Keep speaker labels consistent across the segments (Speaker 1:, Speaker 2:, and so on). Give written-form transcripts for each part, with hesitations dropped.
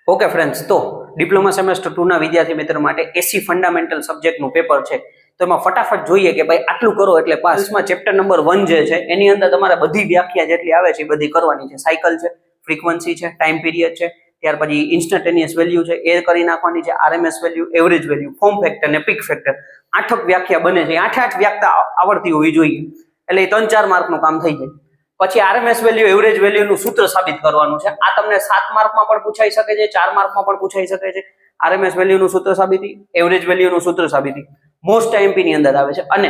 Speaker 1: Okay friends, તો diploma semester 2 ના વિદ્યાર્થી મિત્રો માટે એસી ફંડામેન્ટલ સબ્જેક્ટનું પેપર છે. તો એમાં ફટાફટ જોઈએ કે ભાઈ આટલું કરો એટલે પાસ. માં ચેપ્ટર નંબર 1 જે છે એની અંદર તમારે બધી વ્યાખ્યા જેટલી આવે છે એ બધી કરવાની છે. સાયકલ છે, ફ્રીક્વન્સી છે, ટાઈમ પીરિયડ છે, ત્યાર પછી ઇન્સ્ટન્ટેનિયસ વેલ્યુ છે, એ કરી નાખવાની છે, RMS value, average value, form factor અને પીક ફેક્ટર. 8 વ્યાખ્યા બને છે. 8 વ્યાખ્યા આવડતી હોવી જોઈએ, એટલે 3-4 માર્કનું કામ થઈ જાય. પછી આરએમએસ વેલ્યુ, એવરેજ વેલ્યુ નું સૂત્ર સાબિત કરવાનું છે. આ તમને 7 માર્કમાં પણ પૂછાઈ શકે છે, 4 માર્કમાં પણ પૂછાઈ શકે છે. આરએમએસ વેલ્યુ નું સૂત્ર સાબિતી, એવરેજ વેલ્યુ નું સૂત્ર સાબિતી મોસ્ટ આઈએમપી ની અંદર આવે છે. અને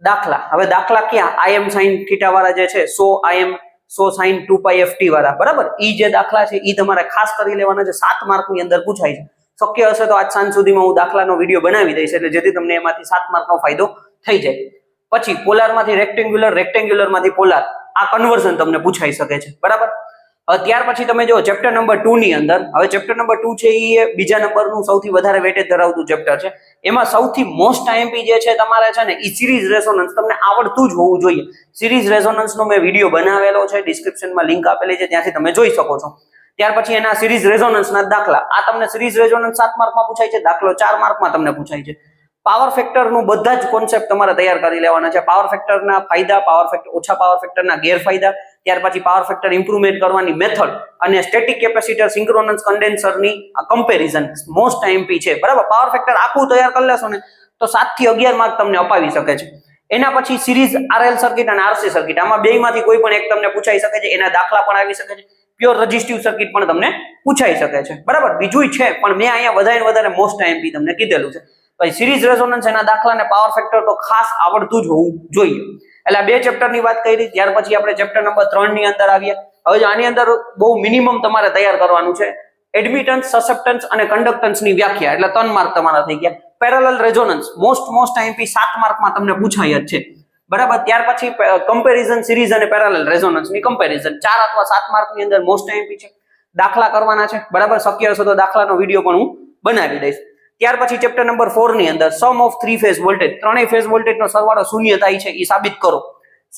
Speaker 1: દાખલા, હવે દાખલા ક્યાં આઈએમ સાઇન થીટા વાળા જે છે 100 આઈએમ 100 સાઇન 2π/ft વાળા, બરાબર, ઈ જે દાખલા છે ઈ તમારે ખાસ કરી લેવાના છે. 7 માર્ક ની અંદર પૂછાય છે. શક્ય હશે તો આજ સાંજ સુધીમાં હું દાખલાનો વિડીયો બનાવી દઈશ, એટલે જેથી તમને એમાંથી 7 માર્કનો ફાયદો થઈ જાય. પછી પોલાર માંથી રેક્ટેન્ગ્યુલર, રેક્ટેન્ગ્યુલર માંથી પોલાર, આ કન્વર્ઝન તમને પૂછાઈ શકે છે, બરાબર. ત્યાર પછી તમે જો ચેપ્ટર નંબર 2 ની અંદર, હવે ચેપ્ટર નંબર 2 છે એ બીજા નંબરનું સૌથી વધારે વેટેજ ધરાવતું ચેપ્ટર છે. એમાં સૌથી મોસ્ટ આઈએમપી જે છે તમારે છે ને ઈ સિરીઝ રેઝોનન્સ તમને આવડતું જ હોવું જોઈએ. સિરીઝ રેઝોનન્સ નો મેં વિડીયો બનાવેલો છે, ડિસ્ક્રિપ્શનમાં લિંક આપેલી છે, ત્યાંથી તમે જોઈ શકો છો. ત્યાર પછી એના સિરીઝ રેઝોનન્સ ના દાખલા, આ તમને સિરીઝ રેઝોનન્સ 7 માર્કમાં પૂછાય છે, દાખલો 4 માર્કમાં તમને પૂછાય છે. પાવર ફેક્ટર નું બધા જ કોન્સેપ્ટ તમારે તૈયાર કરી લેવાના છે. પાવર ફેક્ટર ના ફાયદા, પાવર ફેક્ટર, ઓછા પાવર ફેક્ટર ના ગેરફાયદા, ત્યાર પછી પાવર ફેક્ટર ઇમ્પ્રુવમેન્ટ કરવાની મેથડ, અને સ્ટેટિક કેપેસિટર, સિંક્રોનસ કન્ડેન્સર ની કમ્પેરિઝન મોસ્ટ આઈએમપી છે, બરાબર. પાવર ફેક્ટર આખું તૈયાર કરી લેશો ને તો 7 થી 11 માર્ક તમને અપાવી શકે છે. એના પછી સિરીઝ આરએલ સર્કિટ અને આરસી સર્કિટ, આમાં બેમાંથી કોઈ પણ એક તમને પૂછાઈ શકે છે. એના દાખલા પણ આવી શકે છે. પ્યોર રેઝિસ્ટિવ સર્કિટ પણ તમને પૂછાઈ શકે છે, બરાબર. બીજું છે પણ મેં અહીંયા વધારે મોસ્ટ આઈએમપી તમને કીધેલું છે. પછી સિરીઝ રેઝોનન્સ, એના દાખલા અને પાવર ફેક્ટર તો ખાસ આવડતું જ હોવું જોઈએ. એટલે આ બે ચેપ્ટર ની વાત કરી. ત્યાર પછી આપણે ચેપ્ટર નંબર 3 ની અંદર આવીએ. હવે આની અંદર બહુ મિનિમમ તમારે તૈયાર કરવાનું છે. એડમિટન્સ, સસેપ્ટન્સ અને કન્ડક્ટન્સ ની વ્યાખ્યા, એટલે 3 માર્ક તમારા થઈ ગયા. પેરેલલ રેઝોનન્સ મોસ્ટ આઈએમપી 7 માર્કમાં તમને પૂછાય જ છે, બરાબર. ત્યાર પછી કમ્પેરિઝન, સિરીઝ અને પેરેલલ રેઝોનન્સ ની કમ્પેરિઝન 4 અથવા 7 માર્ક ની અંદર મોસ્ટ આઈએમપી છે. દાખલા કરવાના છે, બરાબર. શક્ય હશે તો દાખલાનો વિડીયો પણ હું બનાવી દઈશ. ત્યાર પછી ચેપ્ટર નંબર 4 ની અંદર સમ ઓફ 3 ફેઝ વોલ્ટેજ, ત્રણેય ફેઝ વોલ્ટેજ નો સરવાળો શૂન્ય થાય છે એ સાબિત કરો.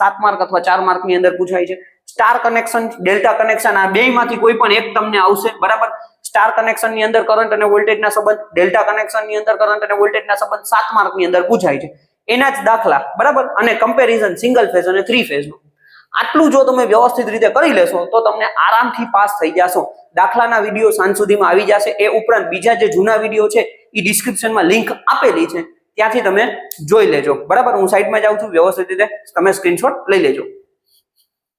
Speaker 1: 7 માર્ક અથવા 4 માર્ક ની અંદર પૂછાય છે. સ્ટાર કનેક્શન, ડેલ્ટા કનેક્શન, આ બેયમાંથી કોઈ પણ એક તમને આવશે, બરાબર. સ્ટાર કનેક્શન ની અંદર કરંટ અને વોલ્ટેજ ના સંબંધ, ડેલ્ટા કનેક્શન ની અંદર કરંટ અને વોલ્ટેજ ના સંબંધ 7 માર્ક ની અંદર પૂછાય છે. એના જ દાખલા, બરાબર. અને કમ્પેરિઝન સિંગલ ફેઝ અને 3 ફેઝ નું. આટલું જો તમે વ્યવસ્થિત રીતે કરી લેશો તો તમને આરામથી પાસ થઈ જશો. દાખલાના વિડીયો સાંજ સુધીમાં આવી જશે. એ ઉપરાંત બીજા જે જૂના વિડીયો છે એ ડિસ્ક્રિપ્શનમાં લિંક આપેલી છે, ત્યાંથી તમે જોઈ લેજો, બરાબર. હું સાઈડમાં જાઉં છું, વ્યવસ્થિત રીતે તમે સ્ક્રીનશોટ લઈ લેજો.